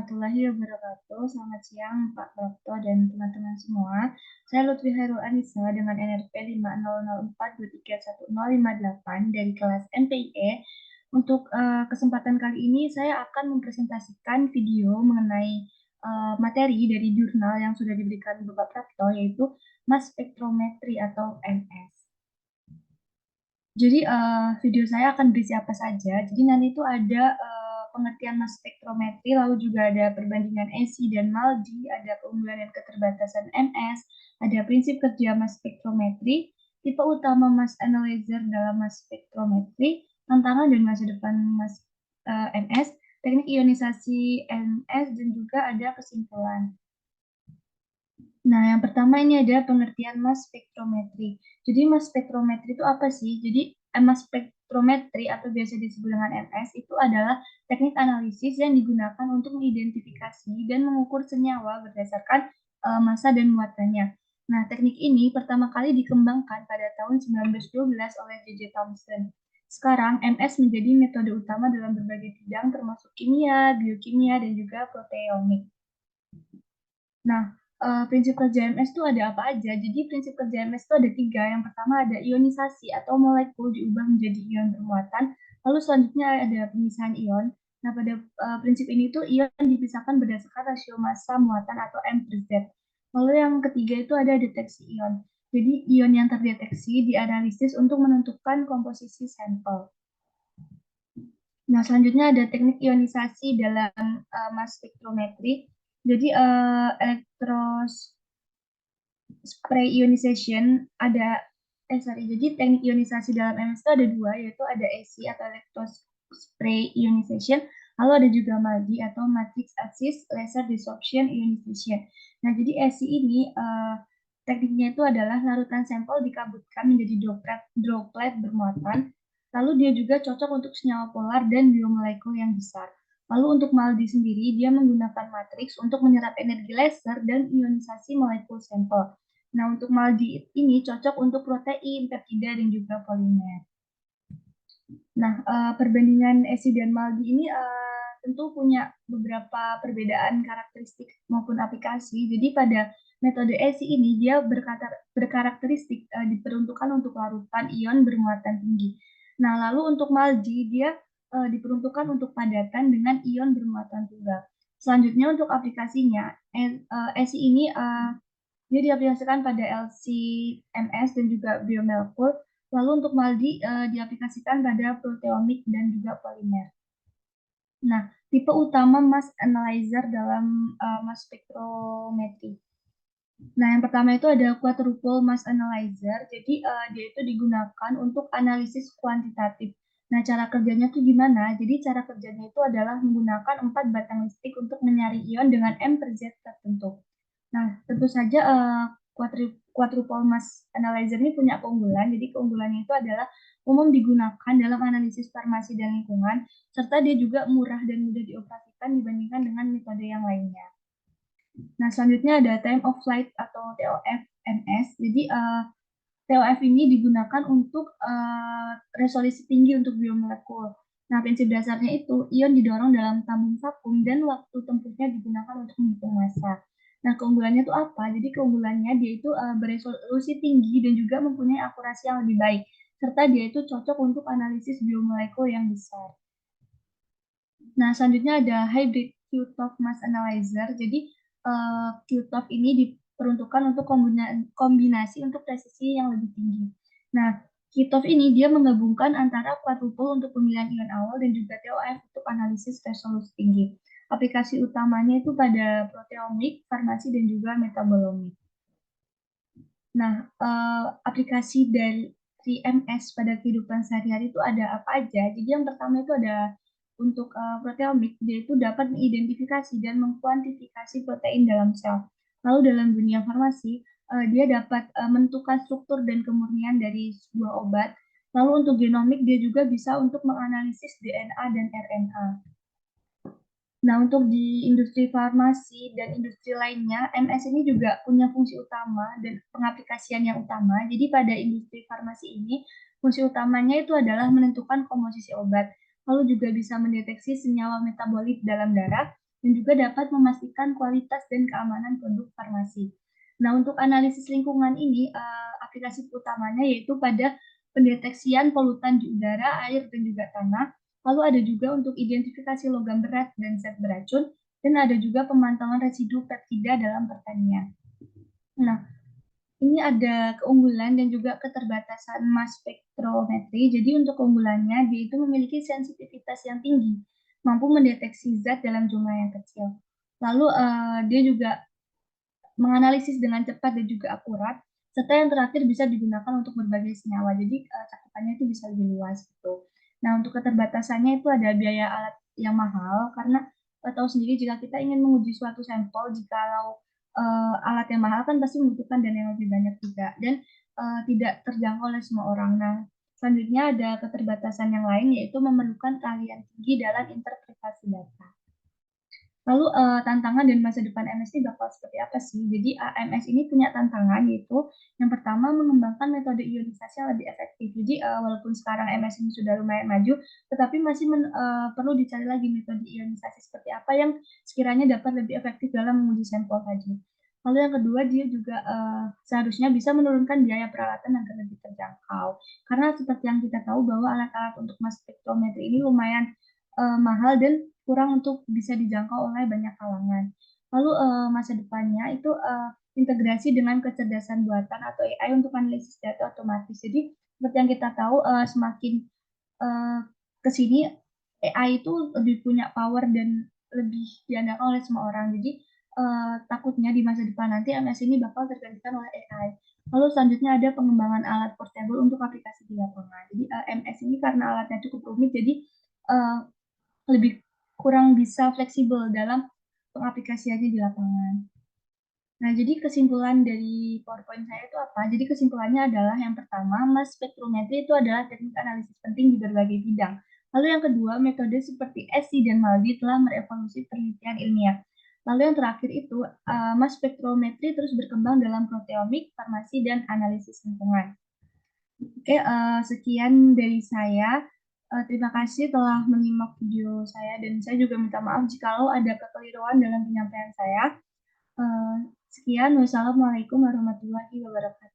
warahmatullahi wabarakatuh. Selamat siang Pak Prapto dan teman-teman semua. Saya Lutfi Hairul Anissa dengan NRP 5004231058 dari kelas MPIE. Untuk kesempatan kali ini saya akan mempresentasikan video mengenai materi dari jurnal yang sudah diberikan Bapak Prapto, yaitu mass spectrometry atau MS. Jadi video saya akan berisi apa saja. Jadi nanti itu ada pengertian mass spektrometri, lalu juga ada perbandingan ESI dan MALDI, ada keunggulan dan keterbatasan MS, ada prinsip kerja mass spektrometri, tipe utama mass analyzer dalam mass spektrometri, tantangan dan masa depan mass MS, teknik ionisasi MS, dan juga ada kesimpulan. Nah, yang pertama ini ada pengertian mass spektrometri. Jadi mass spektrometri itu apa sih? Jadi mass spektrometri atau biasa disebut dengan MS itu adalah teknik analisis yang digunakan untuk mengidentifikasi dan mengukur senyawa berdasarkan massa dan muatannya. Nah, teknik ini pertama kali dikembangkan pada tahun 1912 oleh J.J. Thomson. Sekarang, MS menjadi metode utama dalam berbagai bidang termasuk kimia, biokimia, dan juga proteomik. Nah, prinsip kerja MS itu ada apa aja? Jadi prinsip kerja MS itu ada 3. Yang pertama ada ionisasi atau molekul diubah menjadi ion bermuatan. Lalu selanjutnya ada pemisahan ion. Nah, pada prinsip ini tuh ion dipisahkan berdasarkan rasio massa muatan atau M per Z. Lalu yang ketiga itu ada deteksi ion. Jadi ion yang terdeteksi dianalisis untuk menentukan komposisi sampel. Nah, selanjutnya ada teknik ionisasi dalam mass spektrometri. Jadi spray ionization jadi teknik ionisasi dalam MS itu ada 2, yaitu ada ESI atau spray ionization, lalu ada juga MALDI atau matrix assist laser desorption ionization. Nah, jadi ESI ini tekniknya itu adalah larutan sampel dikabutkan menjadi droplet bermuatan, lalu dia juga cocok untuk senyawa polar dan biomolekul yang besar. Lalu untuk MALDI sendiri, dia menggunakan matriks untuk menyerap energi laser dan ionisasi molekul sampel. Nah, untuk MALDI ini cocok untuk protein, peptida, dan juga polimer. Nah, perbandingan ESI dan MALDI ini tentu punya beberapa perbedaan karakteristik maupun aplikasi. Jadi pada metode ESI ini dia berkarakteristik diperuntukkan untuk larutan ion bermuatan tinggi. Nah, lalu untuk MALDI dia diperuntukkan untuk padatan dengan ion bermuatan tunggal. Selanjutnya untuk aplikasinya, ESI ini dia diaplikasikan pada LC-MS dan juga biomolekul. Lalu untuk MALDI diaplikasikan pada proteomik dan juga polimer. Nah, tipe utama mass analyzer dalam mass spektrometri. Nah, yang pertama itu ada quadruple mass analyzer. Jadi dia itu digunakan untuk analisis kuantitatif. Nah, cara kerjanya tuh gimana? Jadi cara kerjanya itu adalah menggunakan 4 batang listrik untuk menyaring ion dengan M per Z tertentu. Nah, tentu saja quadruple mass analyzer ini punya keunggulan. Jadi keunggulannya itu adalah umum digunakan dalam analisis farmasi dan lingkungan, serta dia juga murah dan mudah dioperasikan dibandingkan dengan metode yang lainnya. Nah, selanjutnya ada time of flight atau TOF MS. Jadi TOF ini digunakan untuk resolusi tinggi untuk biomolekul. Nah, prinsip dasarnya itu ion didorong dalam tabung vakum dan waktu tempuhnya digunakan untuk menghitung massa. Nah, keunggulannya itu apa? Jadi keunggulannya dia itu beresolusi tinggi dan juga mempunyai akurasi yang lebih baik, serta dia itu cocok untuk analisis biomolekul yang besar. Nah, selanjutnya ada hybrid QTOF mass analyzer. Jadi QTOF ini diperuntukkan untuk kombinasi untuk presisi yang lebih tinggi. Nah, QTOF ini dia menggabungkan antara quadruple untuk pemilihan ion awal dan juga TOF untuk analisis resolusi tinggi. Aplikasi utamanya itu pada proteomik, farmasi, dan juga metabolomik. Nah, aplikasi dari MS pada kehidupan sehari-hari itu ada apa aja? Jadi yang pertama itu ada untuk proteomik, dia itu dapat mengidentifikasi dan mengkuantifikasi protein dalam sel. Lalu dalam dunia farmasi, dia dapat menentukan struktur dan kemurnian dari sebuah obat. Lalu untuk genomik, dia juga bisa untuk menganalisis DNA dan RNA. Nah, untuk di industri farmasi dan industri lainnya, MS ini juga punya fungsi utama dan pengaplikasian yang utama. Jadi pada industri farmasi ini, fungsi utamanya itu adalah menentukan komposisi obat, lalu juga bisa mendeteksi senyawa metabolit dalam darah, dan juga dapat memastikan kualitas dan keamanan produk farmasi. Nah, untuk analisis lingkungan ini, aplikasi utamanya yaitu pada pendeteksian polutan di udara, air, dan juga tanah. Lalu ada juga untuk identifikasi logam berat dan zat beracun, dan ada juga pemantauan residu peptida dalam pertanian. Nah, ini ada keunggulan dan juga keterbatasan mass spektrometri. Jadi untuk keunggulannya, dia itu memiliki sensitivitas yang tinggi, mampu mendeteksi zat dalam jumlah yang kecil. Lalu dia juga menganalisis dengan cepat dan juga akurat, serta yang terakhir bisa digunakan untuk berbagai senyawa. Jadi cakupannya itu bisa lebih luas gitu. Nah, untuk keterbatasannya itu ada biaya alat yang mahal karena tahu sendiri jika kita ingin menguji suatu sampel, jikalau alat yang mahal kan pasti membutuhkan dana yang lebih banyak juga dan tidak terjangkau oleh semua orang. Nah, selanjutnya ada keterbatasan yang lain yaitu memerlukan keahlian tinggi dalam interpretasi data. Lalu tantangan dan masa depan MS ini bakal seperti apa sih? Jadi AMS ini punya tantangan yaitu yang pertama mengembangkan metode ionisasi yang lebih efektif. Jadi walaupun sekarang MS ini sudah lumayan maju, tetapi masih perlu dicari lagi metode ionisasi seperti apa yang sekiranya dapat lebih efektif dalam menguji sampel tadi. Lalu yang kedua dia juga seharusnya bisa menurunkan biaya peralatan agar lebih terjangkau. Karena seperti yang kita tahu bahwa alat-alat untuk mass spektrometri ini lumayan mahal dan kurang untuk bisa dijangkau oleh banyak kalangan. Lalu masa depannya itu integrasi dengan kecerdasan buatan atau AI untuk analisis data otomatis. Jadi seperti yang kita tahu semakin uh, ke sini AI itu lebih punya power dan lebih diandalkan oleh semua orang. Jadi takutnya di masa depan nanti MS ini bakal tergantikan oleh AI. Lalu selanjutnya ada pengembangan alat portable untuk aplikasi di lapangan. Jadi MS ini karena alatnya cukup rumit, jadi uh, lebih kurang bisa fleksibel dalam pengaplikasiannya di lapangan. Nah, jadi kesimpulan dari PowerPoint saya itu apa? Jadi kesimpulannya adalah yang pertama, mass spektrometri itu adalah teknik analisis penting di berbagai bidang. Lalu yang kedua, metode seperti SI dan MALDI telah merevolusi penelitian ilmiah. Lalu yang terakhir itu, mass spektrometri terus berkembang dalam proteomik, farmasi, dan analisis lingkungan. Oke, sekian dari saya. Terima kasih telah menyimak video saya dan saya juga minta maaf jikalau ada kekeliruan dalam penyampaian saya. Sekian, wassalamualaikum warahmatullahi wabarakatuh.